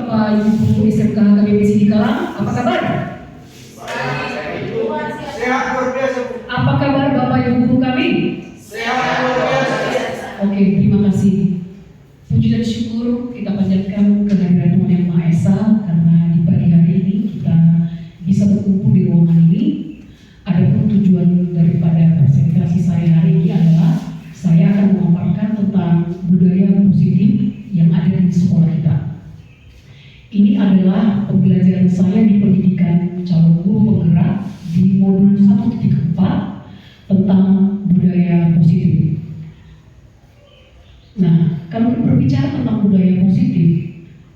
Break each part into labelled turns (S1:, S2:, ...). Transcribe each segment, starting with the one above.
S1: Bapak Ibu SMK KBP Sidikalang, apa kabar?
S2: Sehat luar biasa.
S1: Apa kabar Bapak Ibu guru kami?
S2: Sehat luar biasa.
S1: Oke, terima kasih. Puji dan syukur kita panjatkan kehadiran Tuhan Yang Maha Esa karena di pagi hari ini kita bisa berkumpul di ruangan ini. Adapun tujuan daripada presentasi saya hari ini adalah saya akan memaparkan tentang budaya positif yang ada di sekolah kita. Ini adalah pembelajaran saya di pendidikan calon guru penggerak di modul 1.4 tentang budaya positif. Nah, kalau berbicara tentang budaya positif,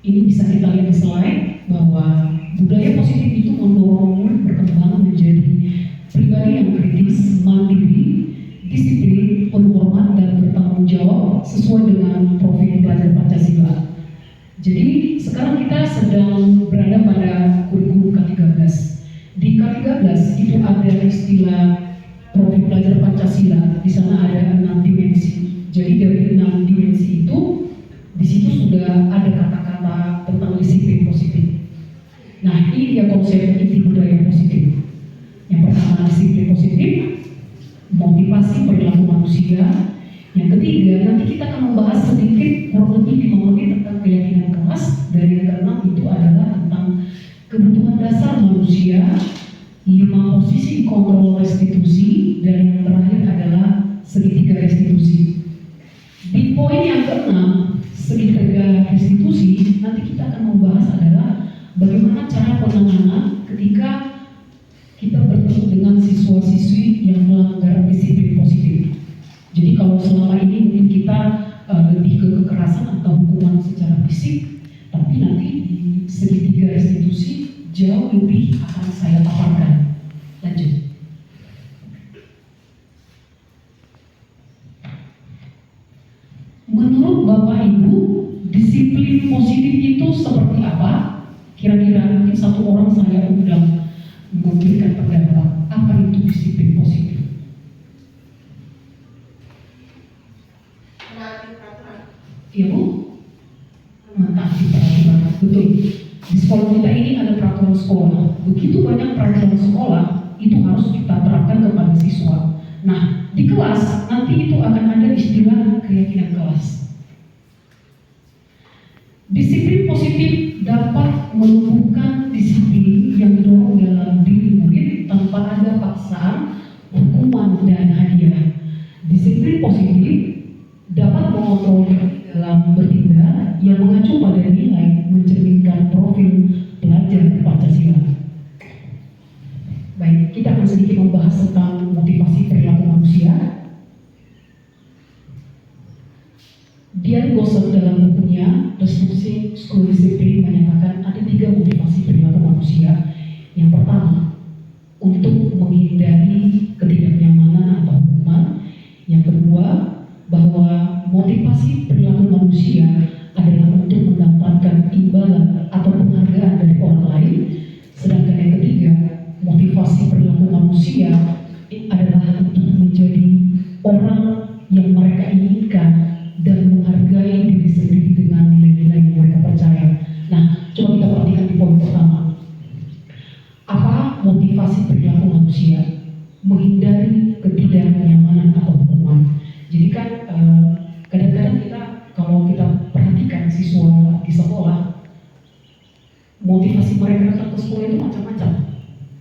S1: ini bisa kita lihat di slide bahwa budaya positif itu mendorong murid berkembang menjadi pribadi yang kritis, mandiri, disiplin, penuh hormat dan bertanggung jawab sesuai dengan profil pelajar Pancasila. Jadi sekarang kita sedang berada pada kurikulum K13. Di K13 itu ada istilah profil pelajar Pancasila. Di sana ada 6 dimensi. Jadi dari 6 dimensi itu, di situ sudah ada kata-kata tentang disiplin positif. Nah, ini dia konsep inti budaya positif. Yang pertama disiplin positif, motivasi perilaku manusia. Yang ketiga, nanti kita akan membahas sedikit kurang lebih 5 menit tentang keyakinan keras. Dan yang keenam itu adalah tentang kebutuhan dasar manusia, 5 posisi kontrol restitusi, dan yang terakhir adalah segitiga restitusi. Di poin yang keenam, segitiga restitusi, nanti kita akan membahas adalah bagaimana cara penanganan ketika kita bertemu dengan siswa-siswi yang melanggar disiplin positif. Jadi kalau selama ini mungkin kita lebih ke kekerasan atau hukuman secara fisik, tapi nanti di segitiga restitusi jauh lebih akan saya paparkan. Lanjut. Menurut Bapak Ibu, disiplin positif itu seperti apa? Kira-kira mungkin satu orang saya undang memberikan pendapat. Apa itu disiplin positif? Iya Bu? Mentaati peraturan. Betul. Di sekolah kita ini ada peraturan sekolah. Begitu banyak peraturan sekolah, itu harus kita terapkan kepada siswa. Nah, di kelas nanti itu akan ada istilah keyakinan kelas. Disiplin positif dapat menumbuhkan disiplin yang didorong dalam diri murid tanpa ada paksaan, hukuman, dan hadiah. Disiplin positif dapat mengontrol dalam bertindak yang mengacu pada nilai mencerminkan profil pelajar Pancasila. Baik, kita akan sedikit membahas tentang motivasi perilaku manusia. Dian Gosek dalam bukunya Restruksi School Discipline menyatakan ada 3 motivasi perilaku manusia. Yang pertama, untuk menghindari ketidaknyamanan atau hukuman. Yang kedua, bahwa motivasi perilaku manusia adalah untuk mendapatkan imbalan atau penghargaan dari orang lain. Sedangkan yang ketiga, motivasi perilaku manusia adalah untuk menjadi orang yang mereka inginkan dan menghargai diri sendiri dengan nilai-nilai yang mereka percaya. Nah, coba kita perhatikan di poin pertama. Apa motivasi perilaku manusia? Menghindari ketidaknyamanan atau hukuman. Jadi kan kadang-kadang kita kalau kita perhatikan siswa di sekolah, motivasi mereka datang ke sekolah itu macam-macam.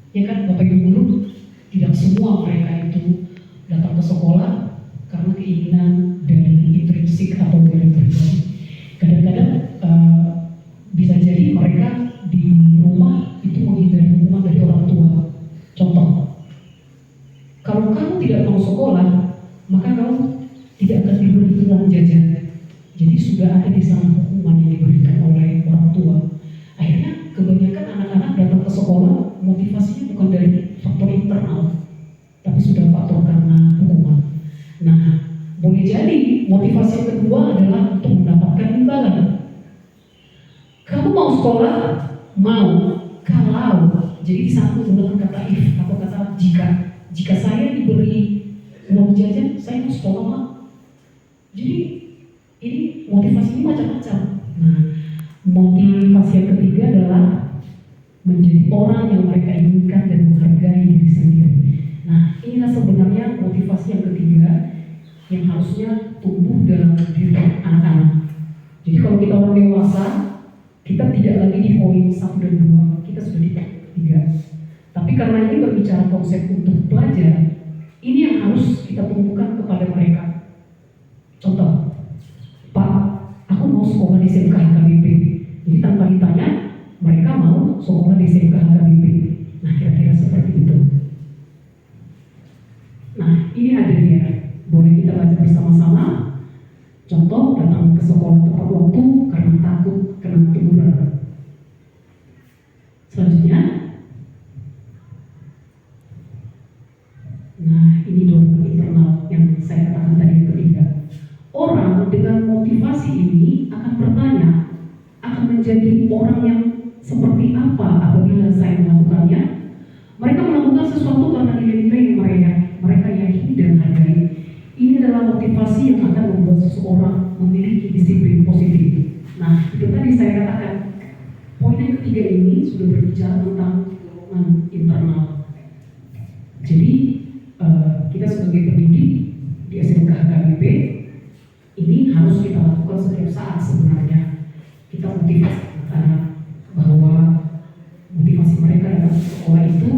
S1: Ya kan, Bapak Ibu guru, tidak semua mereka itu datang ke sekolah karena keinginan dari intrinsik atau dari pribadi. Kadang-kadang bisa jadi mereka di rumah itu menghindari hukuman dari orang tua. Contoh, kalau kamu tidak mau sekolah, maka kamu tidak akan diberi uang jajan. Jadi sudah ada di sana hukuman yang diberikan oleh orang tua. Akhirnya kebanyakan anak-anak datang ke sekolah motivasinya bukan dari faktor internal, tapi sudah faktor karena hukuman. Nah, boleh jadi motivasi yang kedua adalah untuk mendapatkan imbalan. Kamu mau sekolah? Mau. Kalau, jadi di sana menggunakan kata if atau kata jika. Jika saya diberi uang jajan, saya mau sekolah Mak. Jadi ini motivasinya macam-macam. Nah, motivasi motivasi yang ketiga adalah menjadi orang yang mereka inginkan dan menghargai diri sendiri. Nah, inilah sebenarnya motivasi yang ketiga yang harusnya tumbuh dalam diri anak-anak. Jadi kalau kita orang dewasa, kita tidak lagi di poin 1 dan 2, kita sudah di poin 3. Tapi karena ini berbicara konsep untuk pelajar, ini yang harus kita tumbuhkan kepada mereka. Contoh, Pak, aku mau sekolah di SMK HKBP. Jadi tanpa ditanya, mereka mau sekolah di SMK HKBP. Nah, kira-kira seperti itu. Nah, ini ada dia. Boleh kita baca bersama-sama. Contoh, datang ke sekolah tepat waktu karena takut kena teguran. Selanjutnya, nah ini dorongan internal yang saya katakan tadi yang ketiga. Orang dengan motivasi ini akan bertanya, akan menjadi orang yang seperti apa apabila saya melakukannya. Mereka melakukan sesuatu karena nilai-nilai yang mereka yakini dan hargai. Ini adalah motivasi yang akan membuat seseorang memiliki disiplin positif. Nah, itu tadi saya katakan, poin yang ketiga ini sudah berbicara tentang dorongan internal. Jadi, kita sebagai pendidik di SMK HKBP, ini harus kita lakukan setiap saat sebenarnya. Kita motivasi anak-anak bahwa motivasi mereka dalam sekolah itu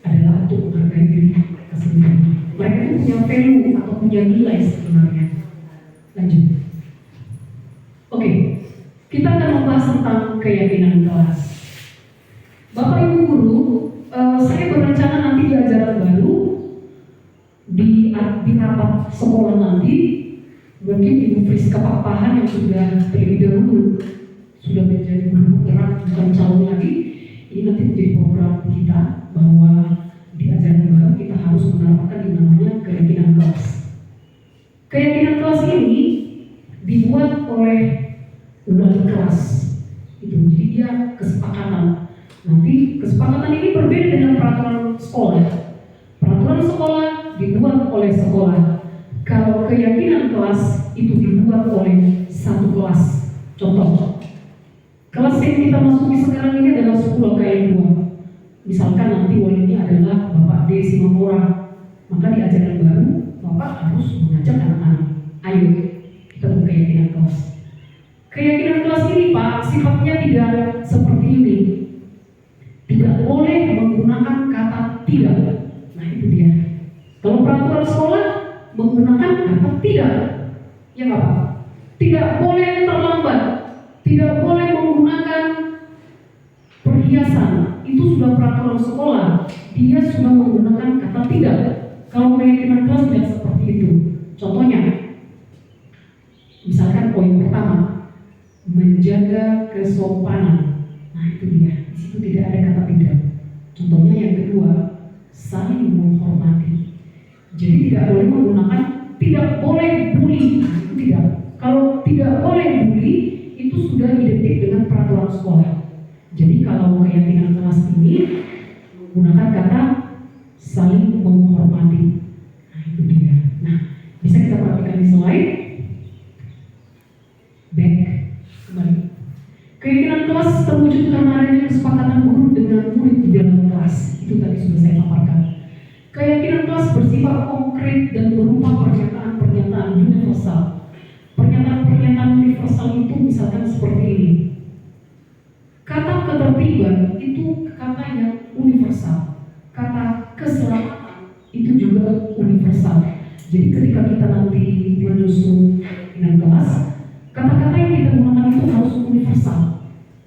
S1: adalah untuk menghargai diri mereka sendiri. Mereka itu punya value atau punya nilai sebenarnya. Lanjut. Oke, kita akan membahas tentang keyakinan kelas. Bapak Ibu Guru, saya berencana nanti di ajaran baru di rapat sekolah nanti, mungkin Ibu Friska Papahan yang sudah terlebih dahulu sudah menjadi guru gerak bukan calon lagi, ini nanti menjadi program kita bahwa di ajaran baru kita harus menerapkan yang namanya keyakinan kelas. Keyakinan kelas ini dibuat oleh wali kelas, itu jadi dia kesepakatan. Nanti kesepakatan ini berbeda dengan peraturan sekolah. Peraturan sekolah dibuat oleh sekolah. Kalau keyakinan kelas itu dibuat oleh satu kelas. Contoh, kelas yang kita masuki sekarang ini adalah 10 KM 2. Misalkan nanti walinya adalah Bapak D. Simamora, maka di ajaran baru Bapak harus mengajak anak-anak, ayo kita keyakinan kelas. Keyakinan kelas ini Pak, sifatnya tidak seperti ini. Tidak boleh menggunakan kata tidak. Nah itu dia. Kalau peraturan sekolah menggunakan kata tidak, ya nggak Pak? Tidak boleh terlambat, tidak boleh menggunakan perhiasan. Itu sudah peraturan sekolah. Dia sudah menggunakan kata tidak. Kalau keyakinan kelas tidak seperti itu. Contohnya, misalkan poin pertama, menjaga kesopanan. Nah itu dia. Di situ tidak ada kata tidak. Contohnya yang kedua, saling menghormati. Jadi tidak boleh menggunakan tidak boleh bully. Nah, itu tidak. Kalau tidak boleh bully itu sudah identik dengan peraturan sekolah. Jadi kalau keyakinan kelas ini menggunakan kata saling menghormati. Nah itu dia. Nah bisa kita perhatikan di slide. Back kembali. Keyakinan kelas terwujud karena adanya kesepakatan guru dengan murid di dalam kelas. Itu tadi sudah saya paparkan. Keyakinan kelas bersifat konkret dan berupa pernyataan-pernyataan universal. Pernyataan-pernyataan universal itu misalkan seperti ini. Kata ketertiban itu kata yang universal. Kata keselamatan itu juga universal. Jadi ketika kita nanti menyusun keyakinan kelas, kata-kata yang kita gunakan itu harus universal.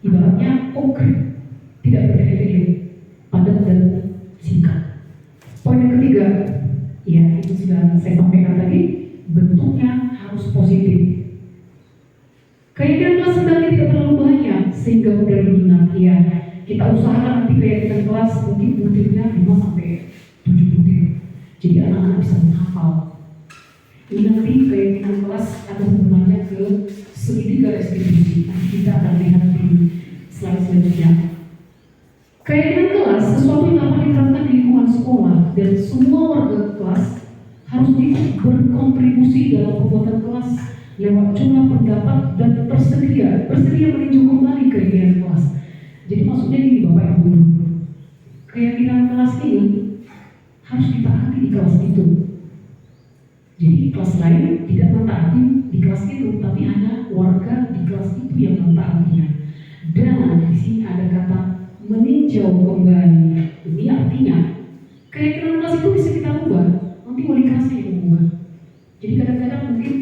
S1: Ibaratnya konkret, tidak bertele-tele, padat dan singkat. Poin yang ketiga, ya itu sudah saya sampaikan tadi, bentuknya harus positif. Keyakinan kelas sebenarnya tidak terlalu banyak sehingga mudah diingat. Ya, kita usahakan nanti keyakinan kelas mungkin butirnya 5 sampai 7 butir. Jadi anak-anak bisa menghafal. Ini nanti keyakinan kelas ada hubungannya ke segitiga restitusi. Nanti kita akan lihat di slide selanjutnya. Keyakinan kelas sesuatu yang dapat diterapkan di lingkungan sekolah dan semua warga kelas harus ikut berkontribusi dalam pembuatan kelas lewat jumlah pendapat dan bersedia meninjau kembali keyakinan kelas. Jadi maksudnya ini Bapak Ibu Guru, keyakinan kelas ini harus ditaati di kelas itu. Jadi kelas lain tidak mentaati di kelas itu, tapi hanya warga di kelas itu yang mentaatinya. Dan di sini ada kata meninjau kembali. Ini artinya keyakinan kelas itu bisa kita ubah, nanti wali kelasnya yang ubah. Jadi kadang-kadang mungkin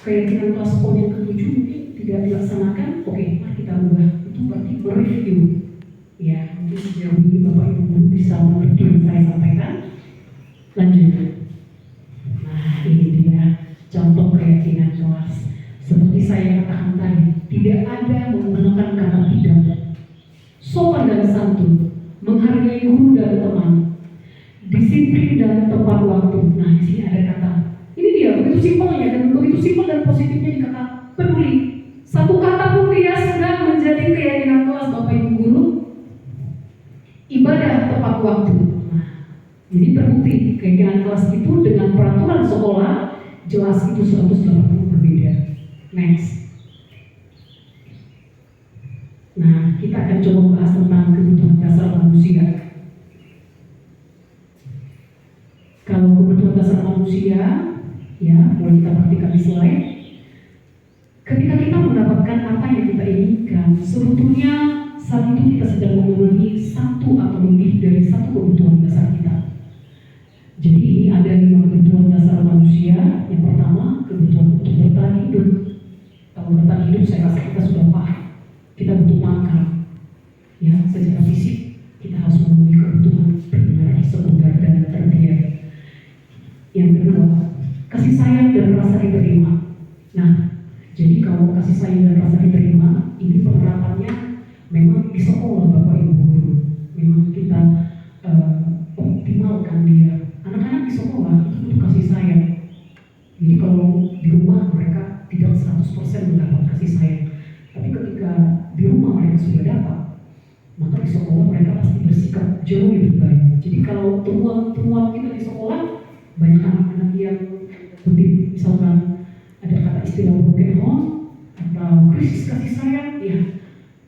S1: keyakinan kelas PON yang ke-7 mungkin tidak dilaksanakan, oke, mari kita ubah. Itu berarti mereview. Ya, mungkin sejauh ini Bapak Ibu Guru bisa mengerti yang saya sampaikan. Lanjut. Nah, ini dia contoh keyakinan kelas. Seperti saya katakan tadi, tidak ada menggunakan kata tidak. Sopan dan santun, menghargai guru dan teman, disiplin dan tepat waktu. Nah, di sini ada kata. Ini dia, begitu simpelnya dan begitu simpel dan positifnya di kata peduli. Satu kata pun dia sudah menjadi keyakinan kelas Bapak Ibu Guru. Ibadah tepat waktu. Nah, jadi terbukti keyakinan kelas itu dengan peraturan sekolah jelas itu 180 berbeda. Next. Nah, kita akan coba bahas tentang kebutuhan dasar manusia. Kalau kebutuhan dasar manusia, ya, boleh kita perhatikan di slide. Ketika kita mendapatkan apa yang kita inginkan, sebetulnya saat itu kita sedang memenuhi satu atau lebih dari satu kebutuhan dasar kita. Jadi ini ada 5 kebutuhan dasar manusia. Yang pertama, kebutuhan untuk bertahan hidup. Kalau bertahan hidup, saya rasa kita sudah paham. Kita butuh makan, ya, secara fisik kita harus memenuhi kebutuhan primer, sekunder, dan tertier. Yang kedua, kasih sayang dan rasa diterima. Nah, jadi kalau kasih sayang dan rasa diterima, ini penerapannya memang di sekolah Bapak Ibu Guru. Memang kita optimalkan dia. Anak-anak di sekolah itu butuh kasih sayang. Jadi kalau di rumah mereka tidak 100% mendapat kasih sayang. Tapi ketika di rumah mereka sudah dapat, maka di sekolah mereka pasti bersikap jauh lebih baik. Jadi kalau temuan kita di sekolah, banyak anak-anak yang kutip misalkan ada kata istilah broken home atau krisis kasih sayang, ya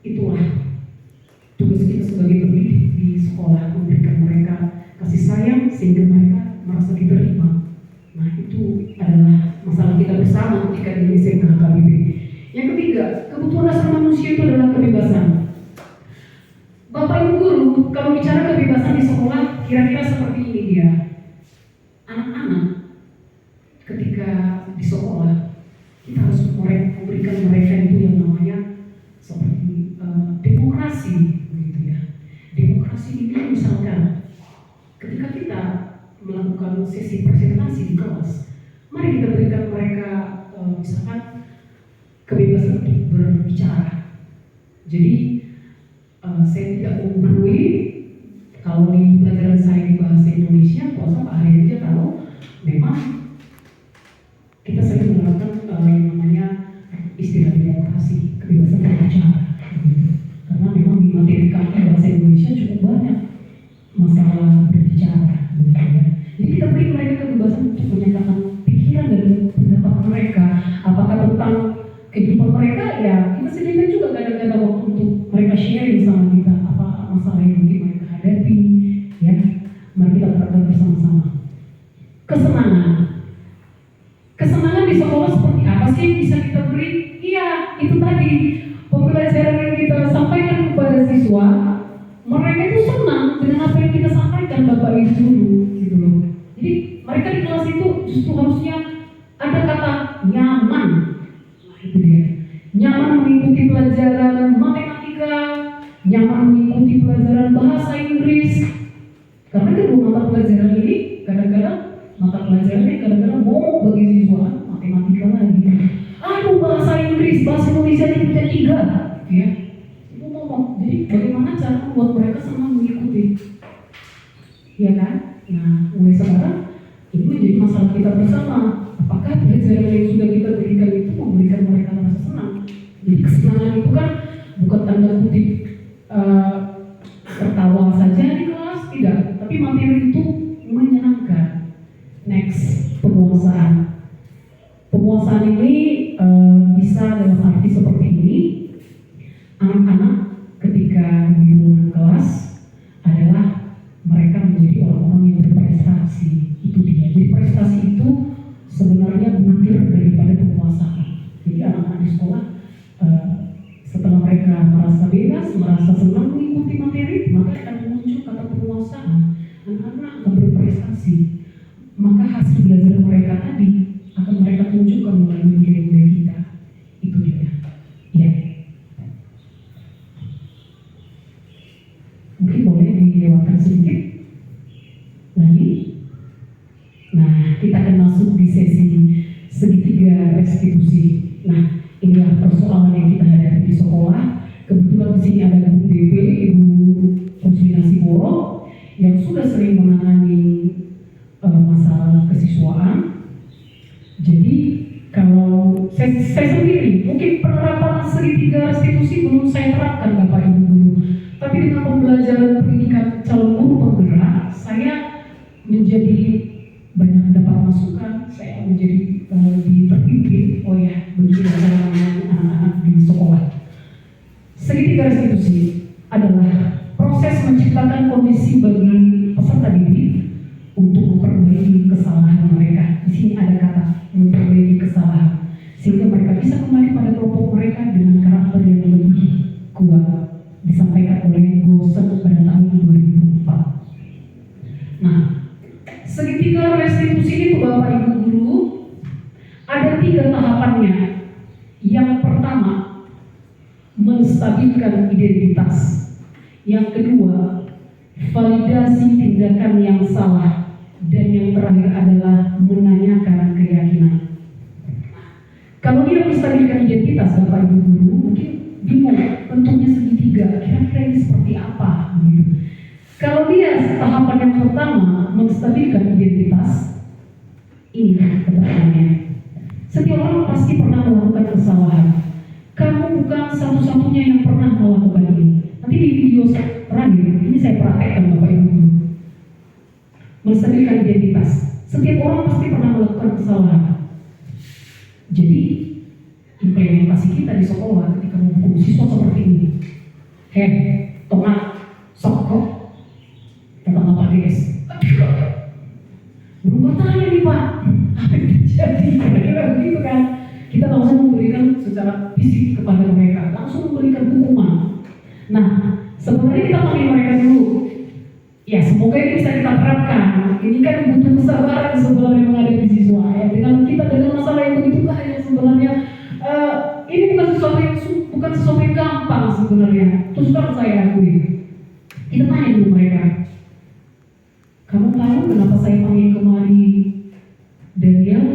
S1: itulah tugas kita sebagai pendidik di sekolah, memberikan mereka kasih sayang sehingga mereka merasa diterima. Nah, itu adalah masalah kita bersama ketika di SMK KBP. Yang ketiga, kebutuhan dasar manusia itu adalah kebebasan. Bapak Ibu Guru, kalau bicara kebebasan di sekolah, kira-kira seperti ini dia. Anak-anak ketika di sekolah, kita harus memberikan mereka itu yang namanya seperti demokrasi, begitu ya. Demokrasi ini misalkan ketika kita melakukan sesi presentasi di kelas, mari kita berikan mereka misalkan kebebasan untuk berbicara. Jadi saya tidak menggurui. Kalau di pelajaran saya di bahasa Indonesia, kuasa Pak Hari aja tahu, memang kita sering menerapkan yang namanya istilah demokrasi, kebebasan berbicara. Karena memang di materi kami bahasa Indonesia cukup banyak masalah berbicara. Jadi kita beri mereka kebebasan untuk menyatakan pikiran dan pendapat mereka, apakah tentang kehidupan mereka, ya kita sediakan juga kadang-kadang waktu untuk mereka sharing sama kita apa masalah yang mungkin mereka hadapi, ya. Mari kita terapkan bersama-sama. Kesenangan di sekolah seperti apa sih yang bisa kita beri? Iya, itu tadi pembelajaran yang kita sampaikan kepada siswa, mereka itu senang dengan apa yang kita sampaikan Bapak Ibu dulu, gitu loh. Jadi mereka di kelas itu justru harusnya ada kata nyaman. Itu dia, nyaman mengikuti pelajaran matematika, nyaman mengikuti pelajaran bahasa Inggris. Karena kedua mata pelajaran ini kadang-kadang mata pelajarannya kadang-kadang mau bagi siswa matematika lagi. Aduh, bahasa Inggris, bahasa Indonesia ini punya 3, ya. Itu ngomong. Jadi bagaimana cara membuat mereka senang mengikuti, ya kan? Nah, mulai sekarang ini menjadi masalah kita bersama. Apakah pelajaran yang sudah kita berikan itu memberikan mereka rasa senang? Jadi kesenangan itu kan bukan tanda kutip tertawa saja di kelas, tidak. Tapi materi itu menyenangkan. Next, penguasaan. Penguasaan ini mereka di ruangan kelas adalah mereka menjadi orang-orang yang berprestasi. Itu dia. Jadi prestasi itu sebenarnya butir daripada penguasaan. Jadi anak-anak di sekolah setelah mereka merasa bebas, merasa senang mengikuti materi, maka akan muncul kata penguasaan. Anak-anak akan berprestasi. Maka hasil belajar mereka tadi akan mereka tunjukkan melalui nilai-nilai kita. Itu dia. Ya. Mungkin boleh dilewatkan sedikit lagi. Nah, kita akan masuk di sesi segitiga restitusi. Nah, inilah persoalan yang kita hadapi di sekolah. Kebetulan di sini ada guru BP, Ibu Roslina Siboro, yang sudah sering menangani masalah kesiswaan. Jadi kalau saya sendiri, mungkin penerapan segitiga restitusi belum saya terapkan Bapak Ibu Guru. Tapi dengan pembelajaran pendidikan calon guru penggerak, saya menjadi banyak dapat masukan, saya menjadi terpimpin. Oh ya, begini cara anak-anak di sekolah. Segitiga restitusi adalah proses menciptakan kondisi bagi peserta didik untuk memperbaiki kesalahan mereka. Di sini ada kata memperbaiki kesalahan, sehingga mereka bisa kembali pada kelompok mereka dengan karakter yang lebih kuat. Disampaikan oleh Gosen pada tahun 2004. Nah, segitiga restitusi ini Bapak Ibu Guru ada 3 tahapannya. Yang pertama, menstabilkan identitas. Yang kedua, validasi tindakan yang salah. Dan yang terakhir adalah menanyakan keyakinan. Kalau dia menstabilkan identitas Bapak Ibu Guru, mungkin bingung bentuknya segitiga, kira-kira ini seperti apa gitu. Kalau dia tahapan yang pertama menstabilkan identitas, ini keterangannya. Setiap orang pasti pernah melakukan kesalahan. Kamu bukan satu-satunya yang pernah melakukan ini. Nanti di video terakhir ini saya praktekkan Bapak Ibu. Menstabilkan identitas. Setiap orang pasti pernah melakukan kesalahan. Jadi implementasi kita di sekolah ketika menghukum siswa seperti ini. Tongat, sokok, kata Pak DS. Belum bertanya nih Pak, apa yang terjadi? Kira-kira begitu kan? Kita langsung memberikan secara fisik kepada mereka, langsung memberikan hukuman. Nah, sebenarnya kita panggil mereka dulu. Ya, semoga ini bisa kita terapkan. Ini kan butuh kesabaran sebenarnya menghadapi siswa. Ya, dengan masalah yang begitu bahaya sebenarnya. Ini bukan sesuatu yang gampang sebenarnya. Terus terang saya akui. Kita tanya dulu mereka. Kamu tahu kenapa saya panggil kemari Daniel?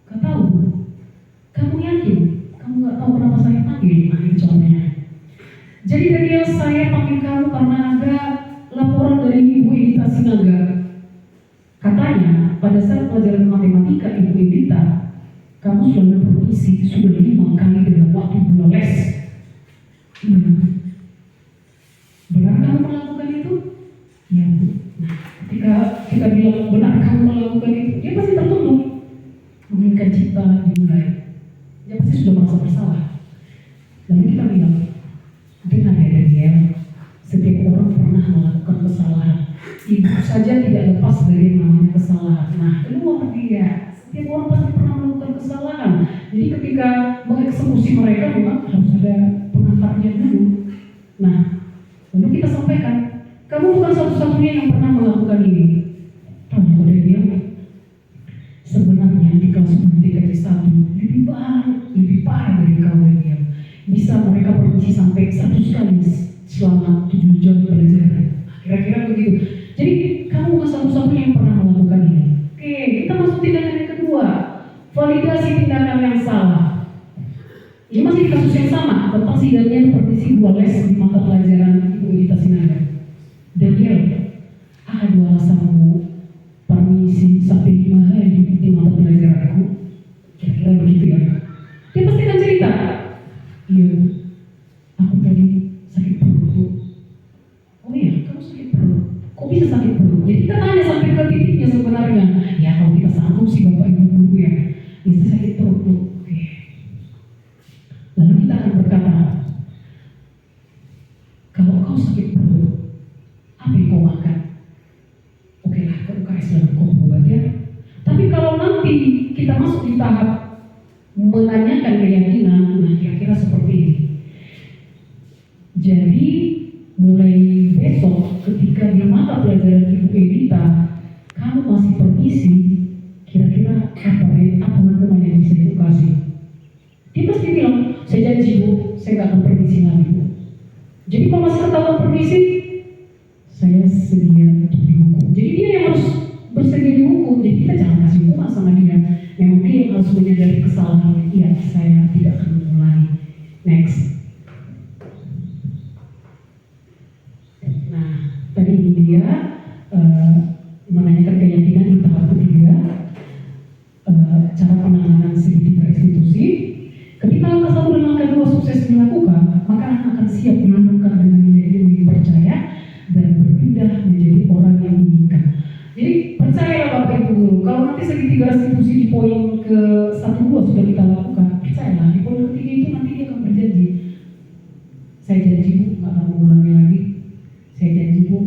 S1: Gak tahu. Kamu yakin? Kamu gak tahu kenapa saya panggil? Nah, ini contohnya. Jadi Daniel, saya panggil kamu karena ada laporan dari Ibu Edita Sinaga. Katanya pada saat pelajaran matematika Ibu Edita, kamu sudah berpuisi sudah 5 kali dalam waktu 2 les. Benar kamu melakukan itu? Ya Bu. Nah, ketika kita bilang benar kamu melakukan itu, dia pasti tertunduk. Menginginkan cipta dimulai. Dia pasti sudah merasa bersalah. Lalu kita bilang, dengar ya Daniel, setiap orang pernah melakukan kesalahan. Ibu saja tidak lepas dari yang namanya kesalahan. Nah, keluar dia. Setiap orang pasti pernah melakukan kesalahan. Jadi ketika mengeksekusi mereka memang harus ada pengantarnya dulu. Nah, lalu kita sampaikan, kamu bukan satu-satunya yang pernah melakukan ini. Tanya pada dia, sebenarnya di kelas TKJ 1 lebih parah dari kamu dia. Bisa mereka berhenti sampai 100 kali selama 7 jam pelajaran. Kira-kira begitu. Jadi kamu bukan satu-satunya yang pernah melakukan ini. Oke, kita masuk tindakan yang kedua, validasi tindakan yang salah. Ini masih kasus yang sama tentang si Daniel berisi 2 les di mata pelajaran Ibu Edita Sinaga. Daniel, ada alasanmu permisi sampai 5 hari di mata pelajaranku. Kira-kira begitu ya. Dia pasti akan cerita. Iya, aku tadi sakit perut. Oh iya, kamu sakit perut. Kok bisa sakit perut? Jadi kita tanya sampai ke titiknya sebenarnya. Ya kalau kita sanggup sih Bapak Ibu Guru ya. Bisa sakit perut tuh. Oke. Lalu kita akan berkata, Kalau kau sakit perut, apa yang kau makan? Oke lah, ke UKS lalu kau berobat ya. Tapi kalau nanti kita masuk di tahap menanyakan keyakinan, nah kira-kira seperti ini. Jadi mulai besok ketika di mata pelajaran Ibu Edita kamu masih permisi, kira-kira apa hukuman yang bisa Ibu kasih? Dia pasti bilang, saya janji Bu, saya gak akan permisi lagi Bu. Jadi kalau masih ketahuan permisi, saya sedia untuk dihukum. Jadi dia yang harus bersedia dihukum. Jadi kita jangan kasih hukuman sama dia. Memang dia yang harus menyadari kesalahan. Iya, saya tidak akan mengulangi. Next. Nah, tadi ini dia menanyakan keyakinan di tahap ketiga, cara penanganan segitiga institusi. Ketika angka 1 dan angka 2 sukses dilakukan, maka anak akan siap menentukan dengan nilai-nilai percaya dan berpindah menjadi orang yang diinginkan. Jadi percayalah Bapak Ibu Guru, kalau nanti segitiga institusi di poin ke 1-2 sudah kita lakukan, percayalah di poin ketiga itu nanti dia akan berjanji. Saya janji Bu, nggak akan mengulangi lagi. Saya janji Bu,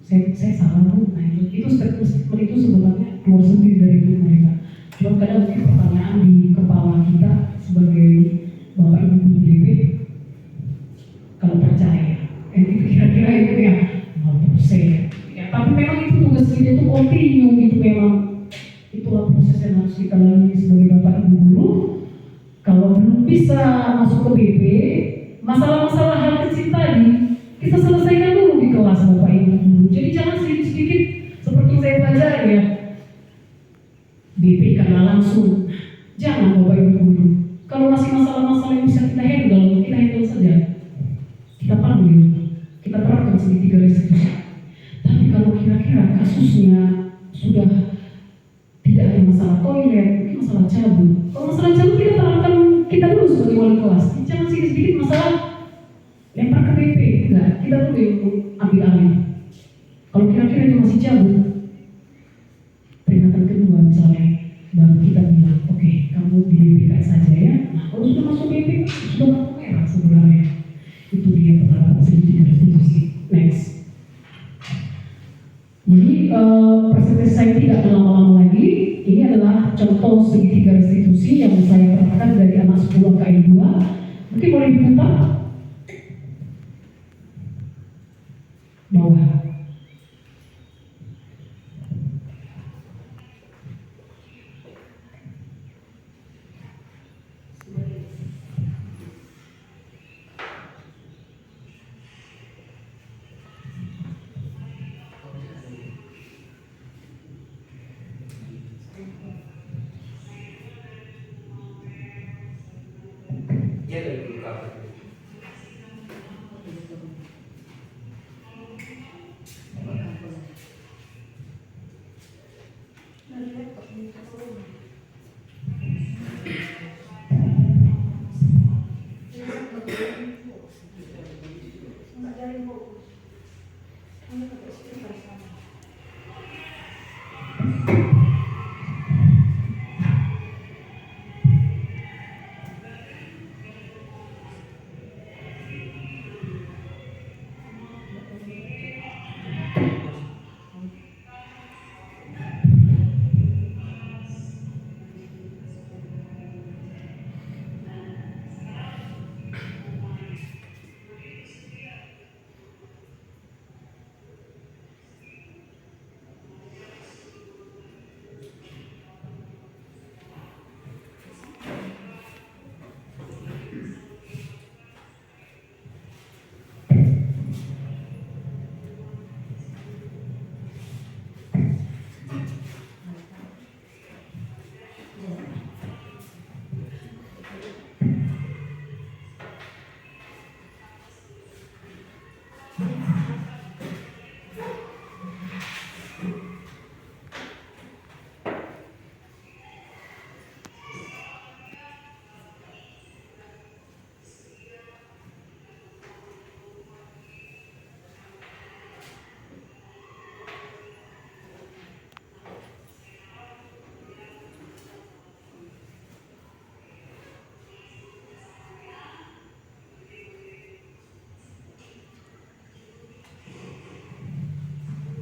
S1: saya salah Bu. Nah itu statement itu sebenarnya keluar sendiri dari diri mereka. Cuma kadang mungkin pertanyaan di kepala kita sebagai Bapak Ibu Guru DP, kalau percaya, itu kira-kira itu ya 0%. Ya, tapi memang itu tugas kita itu continue gitu memang. Itulah proses yang harus kita lalui sebagai Bapak Ibu Guru. Kalau belum bisa masuk ke BP, masalah-masalah hal kecil tadi kita selesaikan dulu di kelas Bapak Ibu Guru. Jadi jangan sedikit-sedikit seperti saya pelajari ya. BP karena langsung, jangan Bapak Ibu Guru. Kalau masih masalah-masalah yang bisa kita handle saja. Kita panggil, kita terapkan segitiga restitusi. Tapi kalau kira-kira kasusnya sudah tidak ada masalah toilet, mungkin masalah cabut. Kalau masalah cabut kita terapkan kita dulu sebagai wali kelas. Jangan sedikit-sedikit masalah lempar ke BP, enggak. Kita dulu yang ambil alih. Kalau kira-kira dia masih cabut, peringatan kedua misalnya, baru kita bilang, oke, kamu di BPK saja ya. Nah, kalau sudah masuk BPK, sudah kartu merah sebenarnya. Itu dia penerapan segitiga restitusi. Next. Jadi presentasi saya tidak lama-lama lagi. Ini adalah contoh segitiga restitusi yang saya terapkan dari anak 10 KM 2. Mungkin boleh diputar bawah.
S2: Dia dari dulu kapan?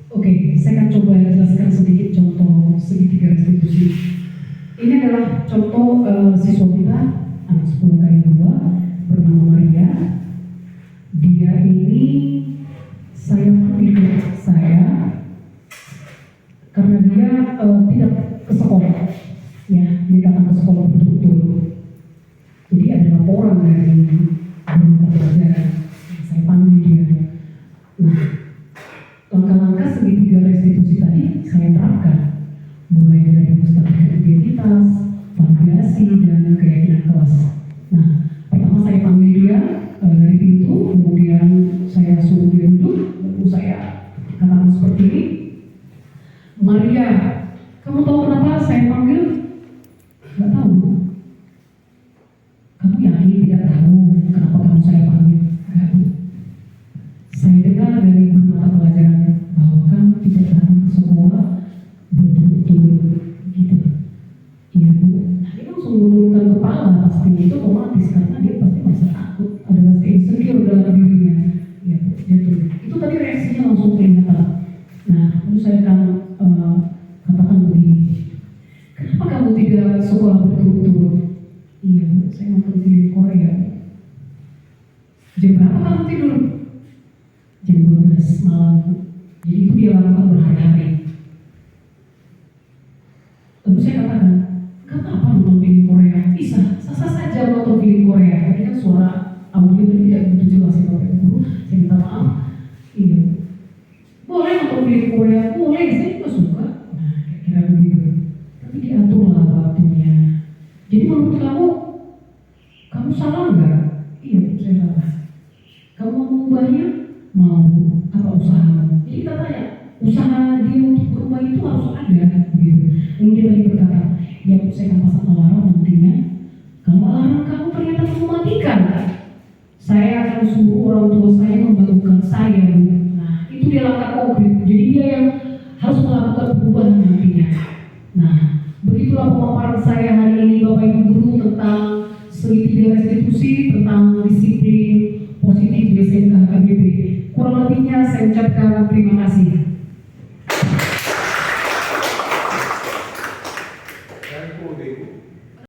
S1: Oke, saya akan coba jelaskan sedikit contoh segitiga restitusi. Ini adalah contoh siswa kita, anak 10 kali 2, bernama Maria. Dia ini saya panggil saya karena dia tidak ke sekolah, ya, dia datang ke sekolah betul-betul. Jadi ada laporan dari guru mata pelajaran, saya panggil dia. Nah, langkah-langkah segitiga restitusi tadi saya terapkan, mulai dari menstabilkan identitas, validasi, dan keyakinan kelas. Nah, pertama saya panggil dia dari pintu, kemudian saya suruh dia duduk, lalu saya katakan seperti ini, Maria, kamu tahu kenapa saya panggil? Nggak tahu. Kamu yakin tidak tahu kenapa kamu saya panggil? Nggak, Bu. Saya dengar dari guru mata pelajaran bahwa kamu tidak datang ke sekolah berturut-turut gitu. Iya, Bu. Nah, dia langsung menurunkan kepala, pasti itu otomatis karena dia pasti merasa takut, ada rasa insecure dalam dirinya. Iya, Bu. Itu tadi reaksinya langsung kelihatan. Nah, lalu saya akan katakan begini, kenapa kamu tidak sekolah berturut-turut? Iya, Bu, saya nonton film Korea. Jam berapa kamu tidur? Jam 12 malam, Bu. Jadi itu dia lakukan berhari-hari. Lalu saya katakan, kamu apa nonton film Korea? Bisa, sah-sah saja nonton film Korea. Tadi kan suara audio tidak begitu jelas ya Bapak Ibu. Saya minta maaf. Iya, Bu. Boleh nonton film Korea? Boleh, saya juga suka. Nah, kira-kira begitu. Tapi diaturlah waktunya. Jadi menurut kamu salah nggak? Iya, saya salah. Kamu mau mengubahnya? Mau. Apa usahamu? Jadi kita tanya, usaha dia untuk berubah itu harus ada, begitu. Lalu dia tadi berkata, ya saya akan pasang alarm nantinya. Kalau alarm kamu ternyata mematikan, saya akan suruh orang tua saya membantukan saya. Nah, itu dia langkah konkret. Jadi dia yang harus melakukan perubahan nantinya. Nah, begitulah pemaparan saya hari ini Bapak Ibu Guru tentang segitiga restitusi, tentang disiplin positif di SMK KBP. Kurang lebihnya saya ucapkan terima kasih.